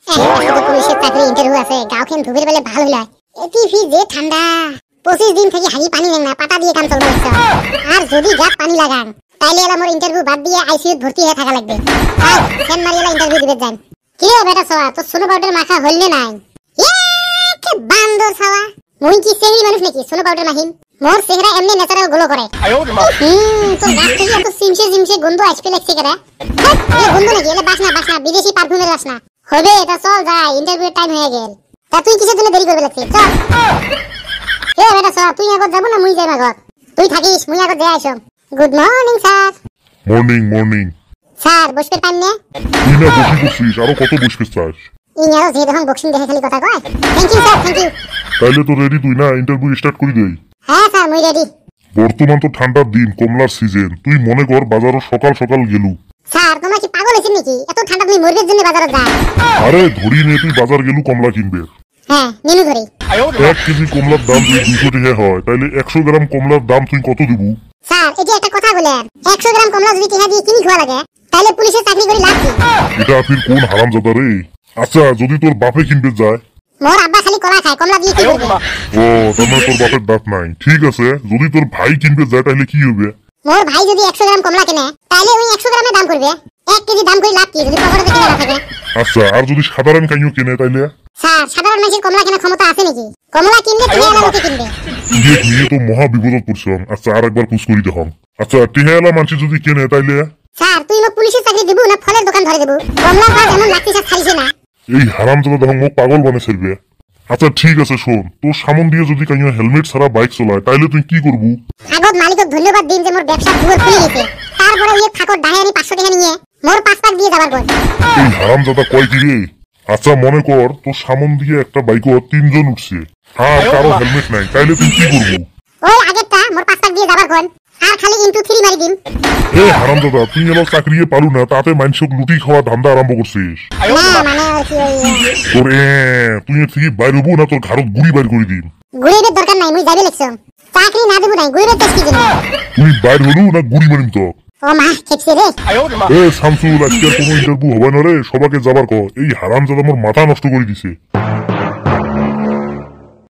পুলিশের চাকরি ইন্টারভিউ আছে গাওখান ধুবের বেলে ভালো হইলা এটি ফি যে ঠান্ডা 25 দিন থেকে হাড়ি পানি না পাটা দিয়ে কাম চলবে আর যদি গাত পানি লাগান তাইলে এলা মোর ইন্টারভিউ বাদ দিয়ে আইসিইউ ভর্তি হয়ে থাকা লাগবে আর ফ্যান মারিয়েলা ইন্টারভিউ দিবে যান কি রে বেটা সওয়া তো সোনো পাউডার মাখা হইল নাই কে বান্দর সওয়া মুই কি সেহরি মানুষ নাকি সোনো পাউডার মাহিম মোর চেহারা এমনি ন্যাচারাল গ্লো করে তো গাত থেকে এত সিমসে গন্ধ আসবে লাগছে কেরা এ গন্ধ নাকি এলে বাসনা বিদেশি পারফিউমের বাসনা হবে এটা চল যাই ইন্টারভিউ টাইম হয়ে গেল তা তুই কিসের জন্য দেরি করবে লাগছে চল এ বেটা সওয়া তুই আগত যাব না মুই যাই আগত তুই থাকিস মুই আগত যাই আইছো good morning sir morning sir বসবে টাইম নে তুই না বসে বসছিস আরো কত বসবে চাস ইনারো যে দেখুন বক্সিং দেখে খালি কথা কয় thank you sir thank you তাইলে তো রেডি তুই না ইন্টারভিউ স্টার্ট করে দেই হ্যাঁ স্যার মুই রেডি বর্তমান তো ঠান্ডার দিন কমলার সিজন তুই মনে কর বাজারে সকাল গেলু স্যার তোমরা কি পাগল হইছেন নাকি এত ঠান্ডা তুমি মরবের জন্য বাজারে যাও আরে ধরি নে তুই বাজার গেলু কমলা কিনবে হ্যাঁ নিনু ধরি 1 কেজি কমলার দাম যদি 200 টাকা হয় তাইলে 100 গ্রাম কমলার দাম তুই কত দিব স্যার এই যে একটা কথা বলেন 100 গ্রাম কমলা যদি টাকা দিয়ে কিনি খাওয়া লাগে তাহলে পুলিশের চাকরি করে লাভ কি এটা ফির কোন হারামজাদা রে আচ্ছা যদি তোর বাপে কিনবে যায় মোর আব্বা খালি কলা খায় কমলা দিয়ে কি করবে ও তাহলে তোর বাপের দাঁত নাই ঠিক আছে যদি তোর ভাই কিনবে যায় তাহলে কি হবে মোর ভাই যদি 100 গ্রাম কমলা কিনে তাহলে ওই 100 গ্রামের দাম করবে 1 কেজি দাম করে লাভ কি যদি পকেটে কিনে না থাকে আচ্ছা আর যদি সাধারণ কাইও কিনে তাইলে স্যার সাধারণ মানুষের কমলা কেনার ক্ষমতা আছে নাকি কমলা কিনলে টিহালা লোকে কিনবে দেখ নিয়ে তো মহা বিপদত পড়ছম আচ্ছা আর একবার পুষ করি দেখম আচ্ছা টিহালা মানুষ যদি কিনে তাইলে স্যার তুই মোক পুলিশের চাকরি দিব না ফলের দোকান ধরে দেব কমলা ভাত এমন লাগছে স্যার খাইছে না এই হারামজাদা দেখো মোক পাগল বানাই ফেলবে আচ্ছা ঠিক আছে শোন তোর সামন দিয়ে যদি কাইও হেলমেট ছাড়া বাইক চলায় তাইলে তুই কি করবু আগত মালিকক ধন্যবাদ দিন যে মোর ব্যবসা দুয়ার খুলে গেছে তারপরে ওই ঠাকুর ডাহারি 500 টাকা নিয়ে মোর 5 পাক দিয়ে যাবার কই এই হারামজাদা কয় কি রে আচ্ছা মনে কর তোর সামন দিয়ে একটা বাইকও 3 জন উঠছে আর কারো হেলমেট নাই তাইলে তুই কি করবু ওই আগেরটা মোর 5 পাক দিয়ে যাবার কই আর খালি ইনটু 3 মারি দিম এ হারামজাদা তুই এলো চাকরিয়ে পারু না তাতে মাইনসক লুটি খাওয়া ধান্দা আরম্ভ করছিস না মানে আর কি তোর তুই থেকে বাইর হবো না তোর ঘাড়ত গুড়ি বাইর করে দিন গুড়ির দরকার নাই মুই যাবে লিখছম চাকরি না দেব নাই গুড়ির টেস্ট কি জন্য তুই বাইর হলু না গুড়ি মারিম তো ও মা খেপছে রে এ শামসুল আজকে কোনো ইন্টারভিউ হবে না রে সবাইকে যাবার ক এই হারামজাদা আমার মাথা নষ্ট করে দিছে